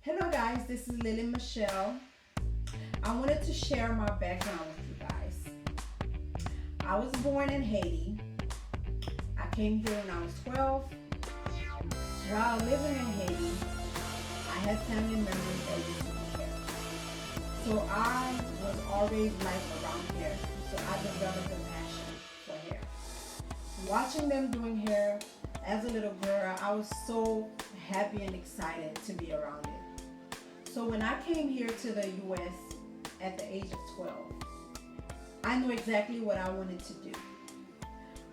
Hello guys, this is Lily Michelle. I wanted to share my background with you guys. I was born in Haiti. I came here when I was 12. While living in Haiti, I had family members that used to be here. So I was always around here. So I developed a passion for hair. Watching them doing hair as a little girl, I was so happy and excited to be around it. So when I came here to the US at the age of 12, I knew exactly what I wanted to do.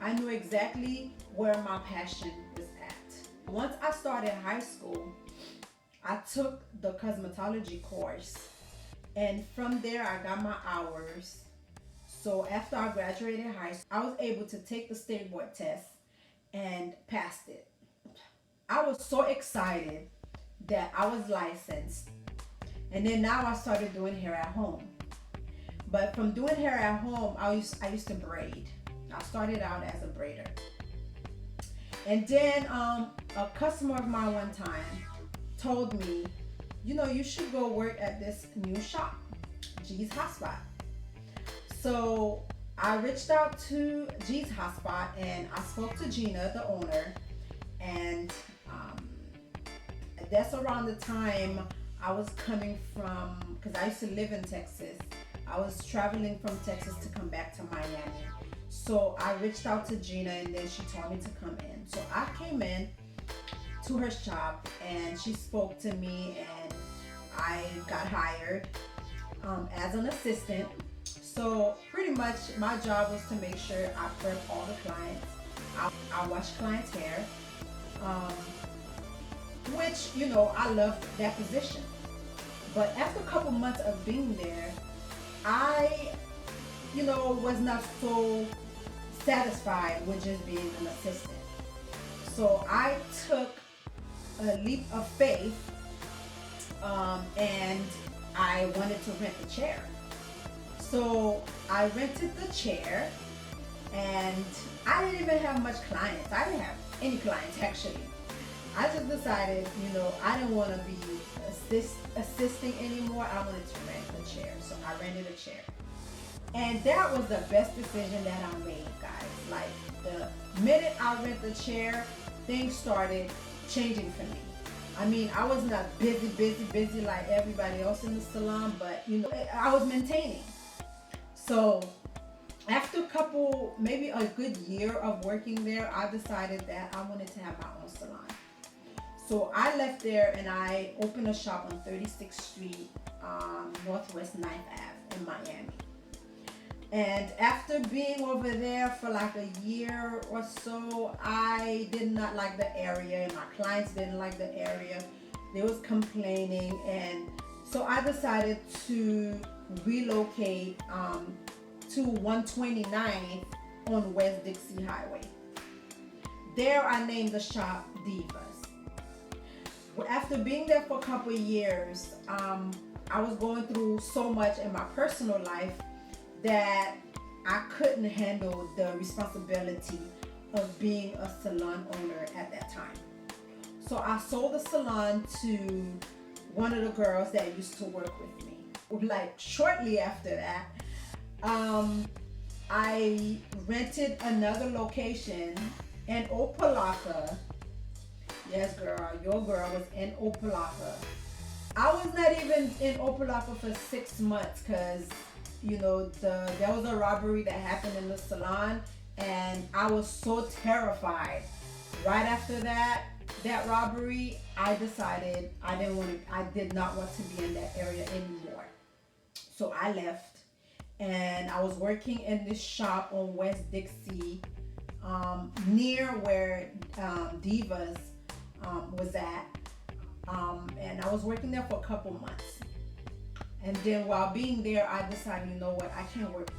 I knew exactly where my passion was at. Once I started high school, I took the cosmetology course, and from there I got my hours. So after I graduated high school, I was able to take the state board test and passed it. I was so excited that I was licensed. And then now I started doing hair at home. But from doing hair at home, I used to braid. I started out as a braider. And then a customer of mine one time told me, you should go work at this new shop, G's Hotspot. So I reached out to G's Hotspot and I spoke to Gina, the owner, and that's around the time I was coming from, because I used to live in Texas. I was traveling from Texas to come back to Miami. So I reached out to Gina and then she told me to come in. So I came in to her shop and she spoke to me and I got hired as an assistant. So pretty much my job was to make sure I prep all the clients. I wash clients' hair, which, I loved that position. But after a couple months of being there, I, was not so satisfied with just being an assistant. So I took a leap of faith and I wanted to rent a chair. So I rented the chair and I didn't even have much clients. I didn't have any clients actually. I just decided, I didn't want to be assisting anymore. I wanted to rent a chair. So I rented a chair. And that was the best decision that I made, guys. Like the minute I rent the chair, things started changing for me. I mean, I was not busy like everybody else in the salon, but I was maintaining. So after maybe a good year of working there, I decided that I wanted to have my own salon. So I left there and I opened a shop on 36th Street, Northwest 9th Ave in Miami. And after being over there for like a year or so, I did not like the area and my clients didn't like the area. They was complaining, and so I decided to relocate to 129th on West Dixie Highway. There I named the shop Divas. After being there for a couple of years, I was going through so much in my personal life that I couldn't handle the responsibility of being a salon owner at that time. So I sold the salon to one of the girls that used to work with me. Like shortly after that, I rented another location in Opelika. Yes, girl, your girl was in Opelika. I was not even in Opelika for 6 months because, there was a robbery that happened in the salon and I was so terrified. Right after that robbery, I decided I did not want to be in that area anymore. So I left and I was working in this shop on West Dixie, near where Divas was at, and I was working there for a couple months. And then while being there, I decided, I can't work,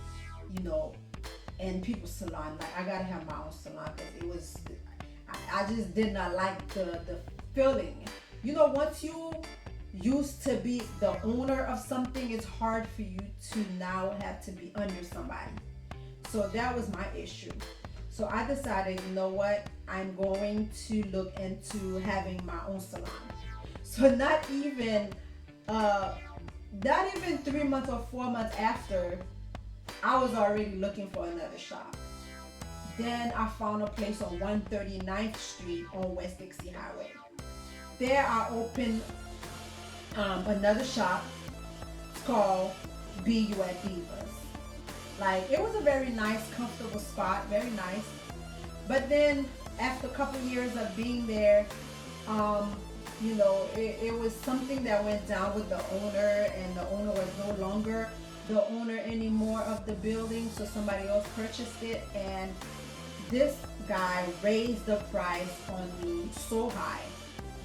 in people's salon. Like I gotta have my own salon because I just did not like the feeling. Once you used to be the owner of something, it's hard for you to now have to be under somebody. So that was my issue. So I decided, I'm going to look into having my own salon. So uh, not even 3 months or 4 months after, I was already looking for another shop. Then I found a place on 139th Street on West Dixie Highway. There I opened another shop. It's called Be You at Divas. Like, it was a very nice, comfortable spot, very nice. But then after a couple of years of being there, it was something that went down with the owner, and the owner was no longer the owner anymore of the building, so somebody else purchased it, and this guy raised the price on me so high.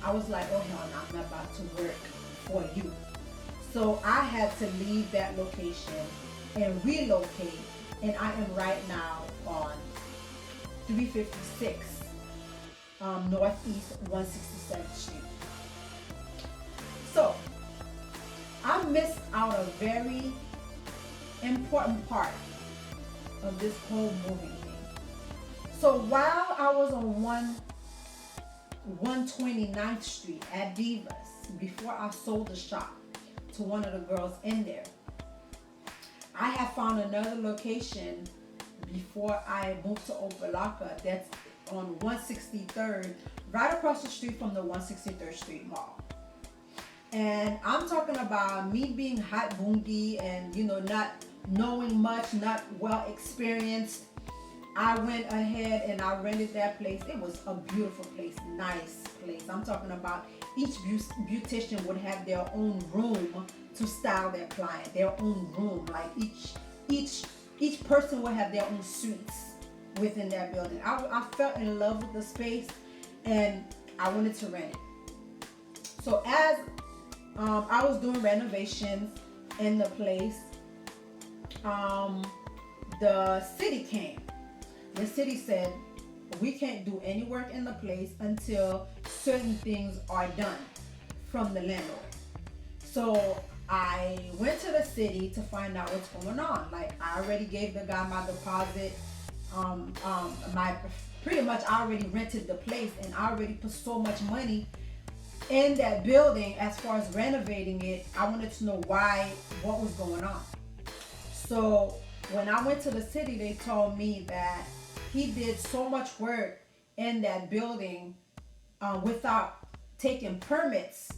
I was like, oh hell no, I'm not about to work for you. So I had to leave that location and relocate, and I am right now on 356 Northeast 167th Street. So I missed out a very important part of this whole moving thing. So while I was on 129th Street at Divas, before I sold the shop to one of the girls in there, I had found another location before I moved to Opa-locka that's on 163rd, right across the street from the 163rd Street Mall. And I'm talking about me being hot boongy and, not knowing much, not well experienced. I went ahead and I rented that place. It was a beautiful place, nice place. I'm talking about each beautician would have their own room to style their client, their own room. Like each person would have their own suites within that building. I fell in love with the space and I wanted to rent it. So as I was doing renovations in the place, the city came. The city said, we can't do any work in the place until certain things are done from the landlord. So I went to the city to find out what's going on. Like, I already gave the guy my deposit. Pretty much I already rented the place and I already put so much money in that building as far as renovating it. I wanted to know what was going on. So when I went to the city, they told me that he did so much work in that building without taking permits,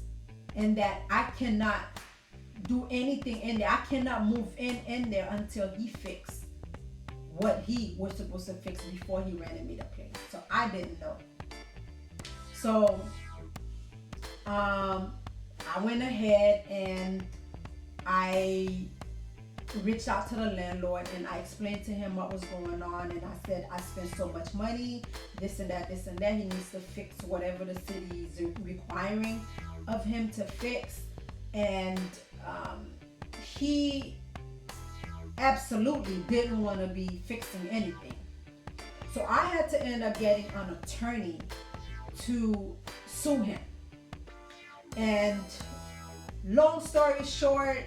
and that I cannot do anything in there. I cannot move in there until he fixed what he was supposed to fix before he rented me the place. So I didn't know. So I went ahead and I reached out to the landlord and I explained to him what was going on, and I said I spent so much money, this and that. He needs to fix whatever the city is requiring of him to fix, and he absolutely didn't want to be fixing anything. So I had to end up getting an attorney to sue him. And long story short,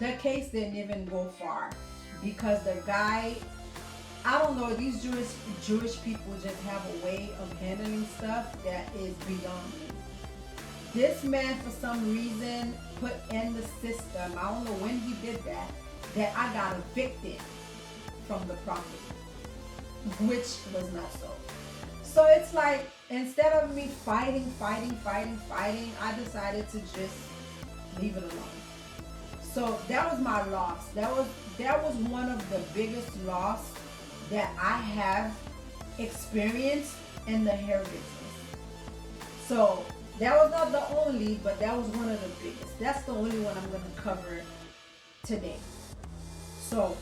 the case didn't even go far because the guy, I don't know, these Jewish people just have a way of handling stuff that is beyond me. This man, for some reason, put in the system, I don't know when he did that I got evicted from the property, which was not so. So it's like, instead of me fighting, I decided to just leave it alone. So that was my loss. That was one of the biggest loss that I have experienced in the hair business. So that was not the only, but that was one of the biggest. That's the only one I'm going to cover today. So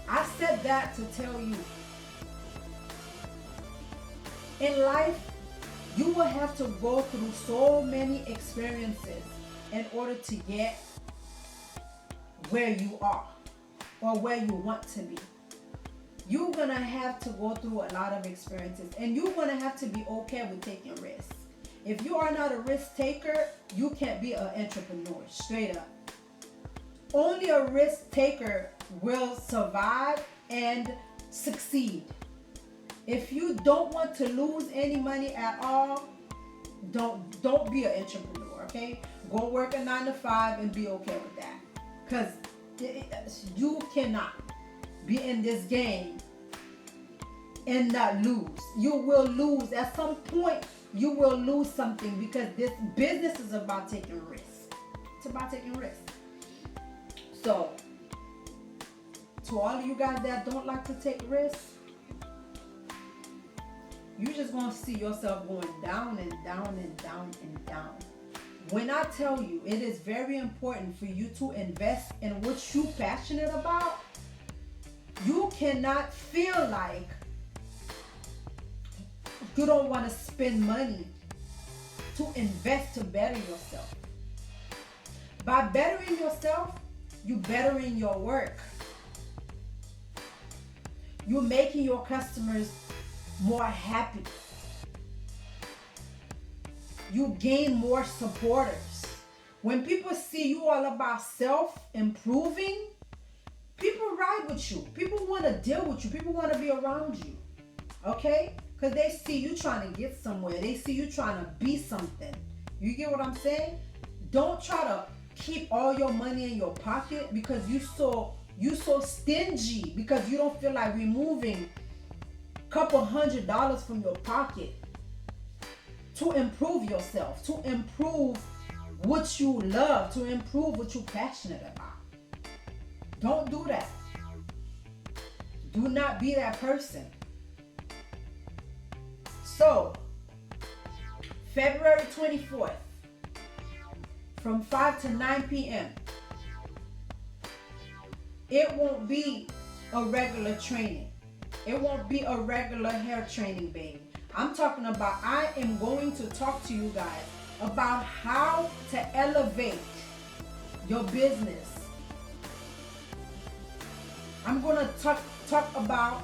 I said that to tell you, in life, you will have to go through so many experiences in order to get where you are or where you want to be. You're going to have to go through a lot of experiences, and you're going to have to be okay with taking risks. If you are not a risk taker, you can't be an entrepreneur, straight up. Only a risk taker will survive and succeed. If you don't want to lose any money at all, Don't be an entrepreneur, okay? Go work a 9 to 5 and be okay with that. Because you cannot be in this game and not lose. You will lose. At some point, you will lose something because this business is about taking risks. It's about taking risks. So, to all of you guys that don't like to take risks, you're just going to see yourself going down and down and down and down. When I tell you, it is very important for you to invest in what you're passionate about. You cannot feel like you don't want to spend money to invest to better yourself. By bettering yourself, you bettering your work. You're making your customers more happy. You gain more supporters. When people see you all about self-improving, people ride with you. People want to deal with you. People want to be around you. Okay? Because they see you trying to get somewhere. They see you trying to be something. You get what I'm saying? Don't try to keep all your money in your pocket because you so stingy, because you don't feel like removing a couple $100 from your pocket to improve yourself, to improve what you love, to improve what you're passionate about. Don't do that. Do not be that person. So, February 24th, from 5 to 9 p.m., it won't be a regular training. It won't be a regular hair training, baby. I'm talking about, I am going to talk to you guys about how to elevate your business. I'm going to talk about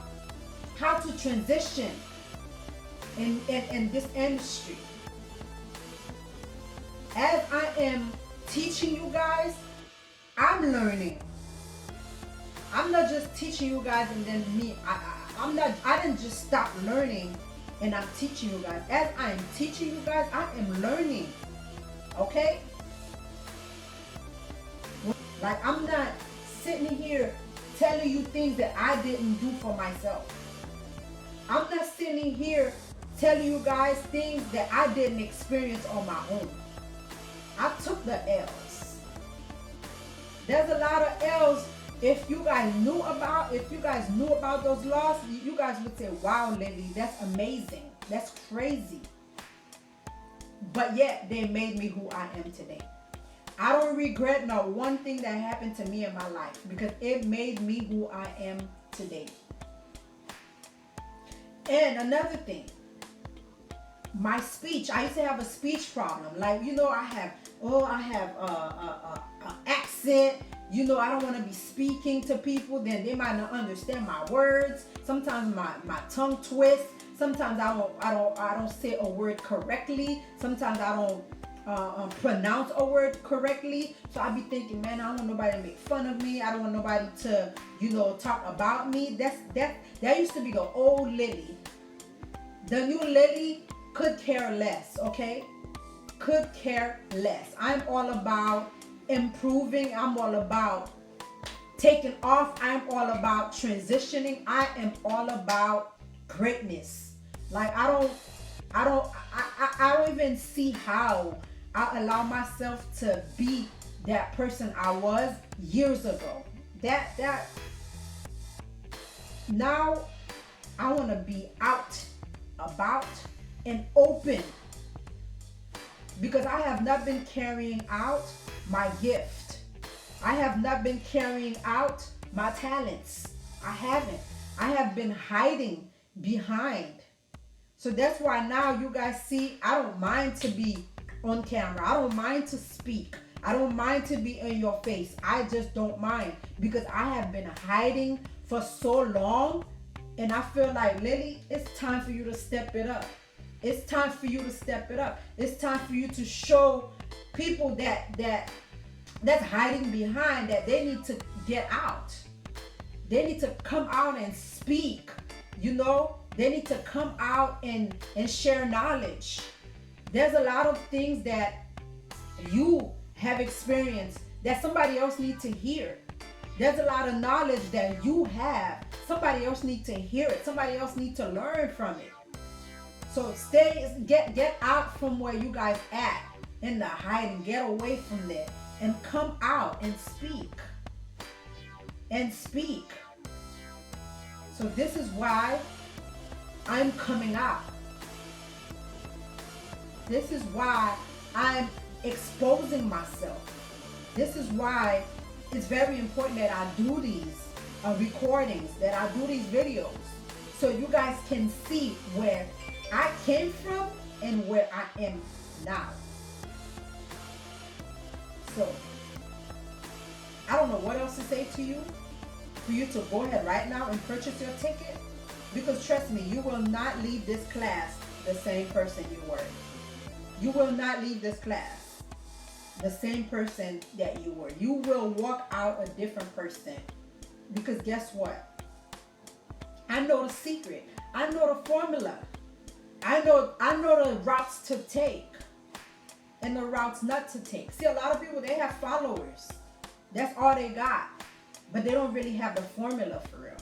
how to transition in this industry. As I am teaching you guys, I'm learning. I'm not just teaching you guys and then me. I didn't just stop learning and I'm teaching you guys. As I am teaching you guys, I am learning. Okay? Like, I'm not sitting here telling you things that I didn't do for myself. I'm not sitting here telling you guys things that I didn't experience on my own. I took the L's. There's a lot of L's. If you guys knew about those laws, you guys would say, wow, Lily, that's amazing. That's crazy. But yet, they made me who I am today. I don't regret not one thing that happened to me in my life because it made me who I am today. And another thing, my speech, I used to have a speech problem. Like, I have an accent. I don't want to be speaking to people. Then they might not understand my words. Sometimes my tongue twists. Sometimes I don't say a word correctly. Sometimes I don't pronounce a word correctly. So I be thinking, man, I don't want nobody to make fun of me. I don't want nobody to, talk about me. That used to be the old Lily. The new Lily could care less, okay? Could care less. I'm all about improving. I'm all about taking off. I'm all about transitioning. I am all about greatness. Like, I don't even see how I allow myself to be that person I was years ago. That now I want to be out, about, and open, because I have not been carrying out my gift. I have not been carrying out my talents. I haven't. I have been hiding behind. So that's why now you guys see, I don't mind to be on camera. I don't mind to speak. I don't mind to be in your face. I just don't mind because I have been hiding for so long, and I feel like, Lily, it's time for you to step it up. It's time for you to step it up. It's time for you to show people that's hiding behind that they need to get out. They need to come out and speak. They need to come out and share knowledge. There's a lot of things that you have experienced that somebody else needs to hear. There's a lot of knowledge that you have. Somebody else needs to hear it. Somebody else needs to learn from it. So get out from where you guys at in the hiding. Get away from there and come out and speak. And speak. So this is why I'm coming out. This is why I'm exposing myself. This is why it's very important that I do these recordings, that I do these videos, so you guys can see where I came from and where I am now. So, I don't know what else to say to you, for you to go ahead right now and purchase your ticket, because trust me, you will not leave this class the same person you were. You will not leave this class the same person that you were. You will walk out a different person, because guess what? I know the secret. I know the formula. I know the routes to take and the routes not to take. See, a lot of people, they have followers. That's all they got. But they don't really have the formula for real.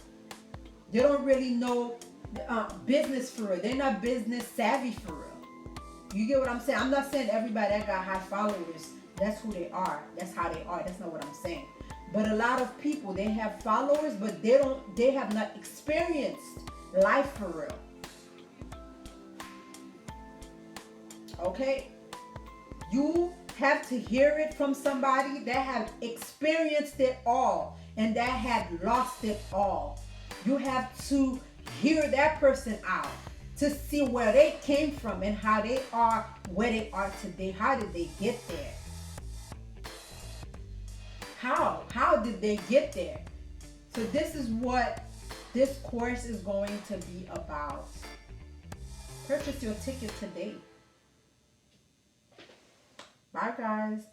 They don't really know business for real. They're not business savvy for real. You get what I'm saying? I'm not saying everybody that got high followers, that's who they are. That's how they are. That's not what I'm saying. But a lot of people, they have followers, but they have not experienced life for real. Okay? You have to hear it from somebody that have experienced it all and that had lost it all. You have to hear that person out to see where they came from and how they are where they are today. How did they get there? How did they get there? So this is what this course is going to be about. Purchase your ticket today. Bye, guys.